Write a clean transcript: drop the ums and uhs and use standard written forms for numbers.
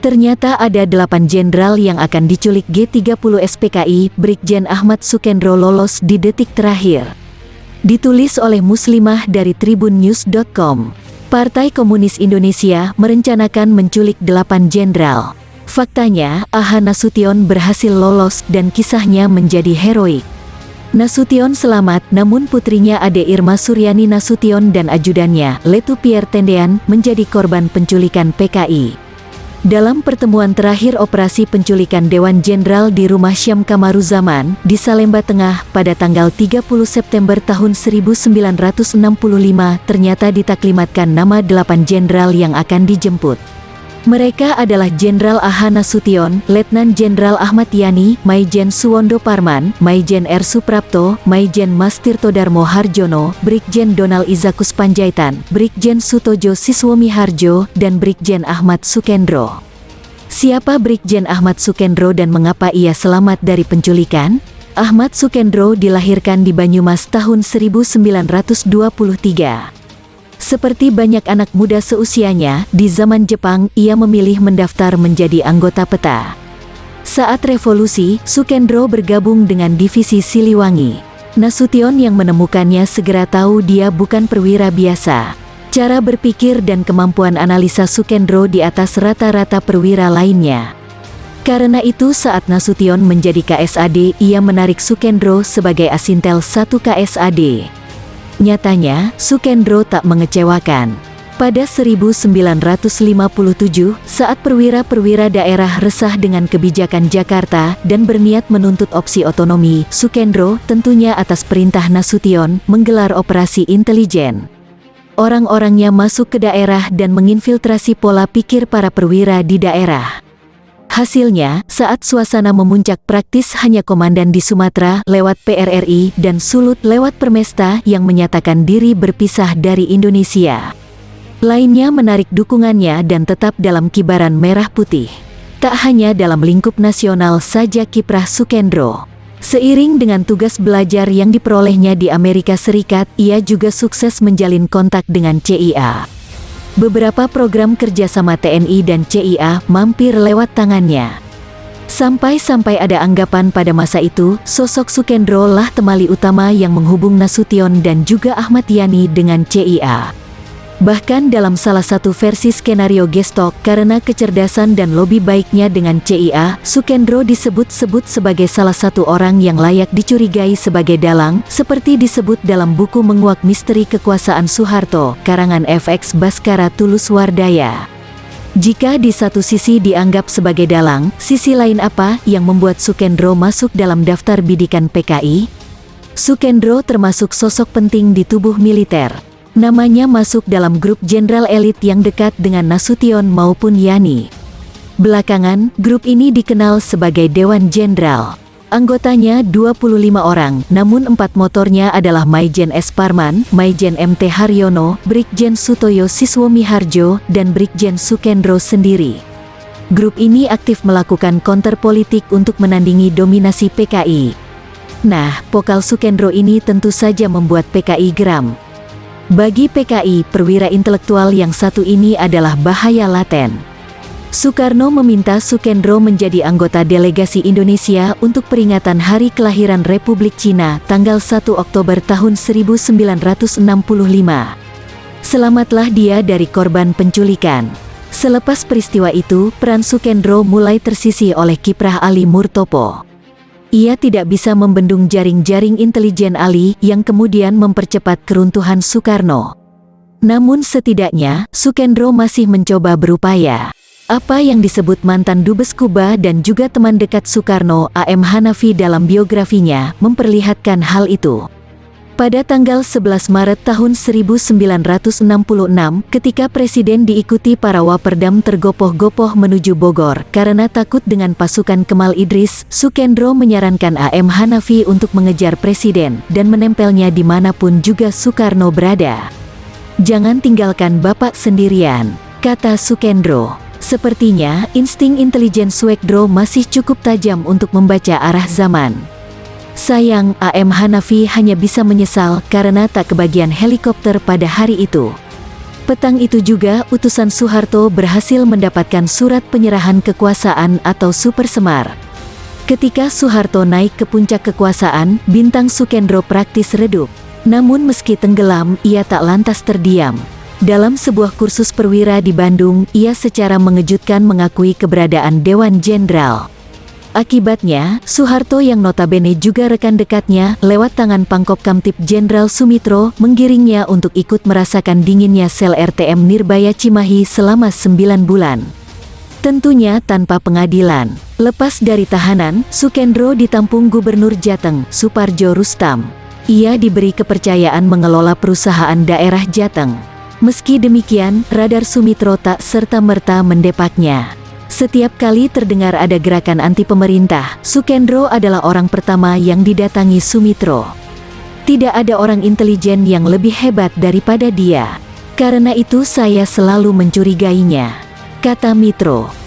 Ternyata ada 8 jenderal yang akan diculik G30 SPKI. Brigjen Ahmad Sukendro lolos di detik terakhir. Ditulis oleh Muslimah dari tribunnews.com. Partai Komunis Indonesia merencanakan menculik 8 jenderal. Faktanya, AH Nasution berhasil lolos dan kisahnya menjadi heroik. Nasution selamat, namun putrinya Ade Irma Suryani Nasution dan ajudannya, Letu Pierre Tendean, menjadi korban penculikan PKI. Dalam pertemuan terakhir operasi penculikan Dewan Jenderal di Rumah Syam Kamaruzaman, di Salemba Tengah, pada tanggal 30 September tahun 1965, ternyata ditaklimatkan nama 8 jenderal yang akan dijemput. Mereka adalah Jenderal AH Nasution, Letnan Jenderal Ahmad Yani, Maijen Suwondo Parman, Maijen R. Suprapto, Maijen Mas Tirtodarmo Harjono, Brigjen Donald Izakus Panjaitan, Brigjen Sutojo Siswomi Harjo, dan Brigjen Ahmad Sukendro. Siapa Brigjen Ahmad Sukendro dan mengapa ia selamat dari penculikan? Ahmad Sukendro dilahirkan di Banyumas tahun 1923. Seperti banyak anak muda seusianya, di zaman Jepang, ia memilih mendaftar menjadi anggota PETA. Saat revolusi, Sukendro bergabung dengan divisi Siliwangi. Nasution yang menemukannya segera tahu dia bukan perwira biasa. Cara berpikir dan kemampuan analisa Sukendro di atas rata-rata perwira lainnya. Karena itu saat Nasution menjadi KSAD, ia menarik Sukendro sebagai Asintel 1 KSAD. Nyatanya, Sukendro tak mengecewakan. Pada 1957, saat perwira-perwira daerah resah dengan kebijakan Jakarta dan berniat menuntut opsi otonomi, Sukendro, tentunya atas perintah Nasution, menggelar operasi intelijen. Orang-orangnya masuk ke daerah dan menginfiltrasi pola pikir para perwira di daerah. Hasilnya, saat suasana memuncak praktis hanya komandan di Sumatera lewat PRRI dan Sulut lewat Permesta yang menyatakan diri berpisah dari Indonesia. Lainnya menarik dukungannya dan tetap dalam kibaran merah putih. Tak hanya dalam lingkup nasional saja kiprah Sukendro. Seiring dengan tugas belajar yang diperolehnya di Amerika Serikat, ia juga sukses menjalin kontak dengan CIA. Beberapa program kerjasama TNI dan CIA mampir lewat tangannya. Sampai-sampai ada anggapan pada masa itu, sosok Sukendro lah temali utama yang menghubung Nasution dan juga Ahmad Yani dengan CIA. Bahkan dalam salah satu versi skenario Gestok, karena kecerdasan dan lobi baiknya dengan CIA, Sukendro disebut-sebut sebagai salah satu orang yang layak dicurigai sebagai dalang, seperti disebut dalam buku Menguak Misteri Kekuasaan Soeharto, karangan FX Baskara Tulus Wardaya. Jika di satu sisi dianggap sebagai dalang, sisi lain apa yang membuat Sukendro masuk dalam daftar bidikan PKI? Sukendro termasuk sosok penting di tubuh militer. Namanya masuk dalam grup jenderal elit yang dekat dengan Nasution maupun Yani. Belakangan, grup ini dikenal sebagai Dewan Jenderal. Anggotanya 25 orang, namun 4 motornya adalah Maijen S. Parman, Maijen MT Haryono, Brigjen Sutoyo Siswomi Harjo, dan Brigjen Sukendro sendiri. Grup ini aktif melakukan counter politik untuk menandingi dominasi PKI. Nah, pokal Sukendro ini tentu saja membuat PKI geram. Bagi PKI, perwira intelektual yang satu ini adalah bahaya laten. Soekarno meminta Sukendro menjadi anggota delegasi Indonesia untuk peringatan hari kelahiran Republik Cina, tanggal 1 Oktober tahun 1965. Selamatlah dia dari korban penculikan. Selepas peristiwa itu, peran Sukendro mulai tersisih oleh kiprah Ali Murtopo. Ia tidak bisa membendung jaring-jaring intelijen Ali yang kemudian mempercepat keruntuhan Soekarno. Namun setidaknya, Sukendro masih mencoba berupaya. Apa yang disebut mantan Dubes Kuba dan juga teman dekat Soekarno, A.M. Hanafi dalam biografinya, memperlihatkan hal itu. Pada tanggal 11 Maret tahun 1966, ketika Presiden diikuti para waperdam tergopoh-gopoh menuju Bogor, karena takut dengan pasukan Kemal Idris, Sukendro menyarankan A.M. Hanafi untuk mengejar Presiden, dan menempelnya dimanapun juga Soekarno berada. "Jangan tinggalkan Bapak sendirian," kata Sukendro. Sepertinya, insting intelijen Sukendro masih cukup tajam untuk membaca arah zaman. Sayang, A.M. Hanafi hanya bisa menyesal karena tak kebagian helikopter pada hari itu. Petang itu juga utusan Soeharto berhasil mendapatkan surat penyerahan kekuasaan atau Super Semar. Ketika Soeharto naik ke puncak kekuasaan, bintang Sukendro praktis redup. Namun meski tenggelam, ia tak lantas terdiam. Dalam sebuah kursus perwira di Bandung, ia secara mengejutkan mengakui keberadaan Dewan Jenderal. Akibatnya, Soeharto yang notabene juga rekan dekatnya, lewat tangan Pangkop Kamtib Jenderal Sumitro, menggiringnya untuk ikut merasakan dinginnya sel RTM Nirbaya Cimahi selama 9 bulan. Tentunya tanpa pengadilan. Lepas dari tahanan, Sukendro ditampung Gubernur Jateng, Suparjo Rustam. Ia diberi kepercayaan mengelola perusahaan daerah Jateng. Meski demikian, radar Sumitro tak serta-merta mendepaknya. Setiap kali terdengar ada gerakan anti pemerintah, Sukendro adalah orang pertama yang didatangi Sumitro. Tidak ada orang intelijen yang lebih hebat daripada dia. Karena itu saya selalu mencurigainya, kata Mitro.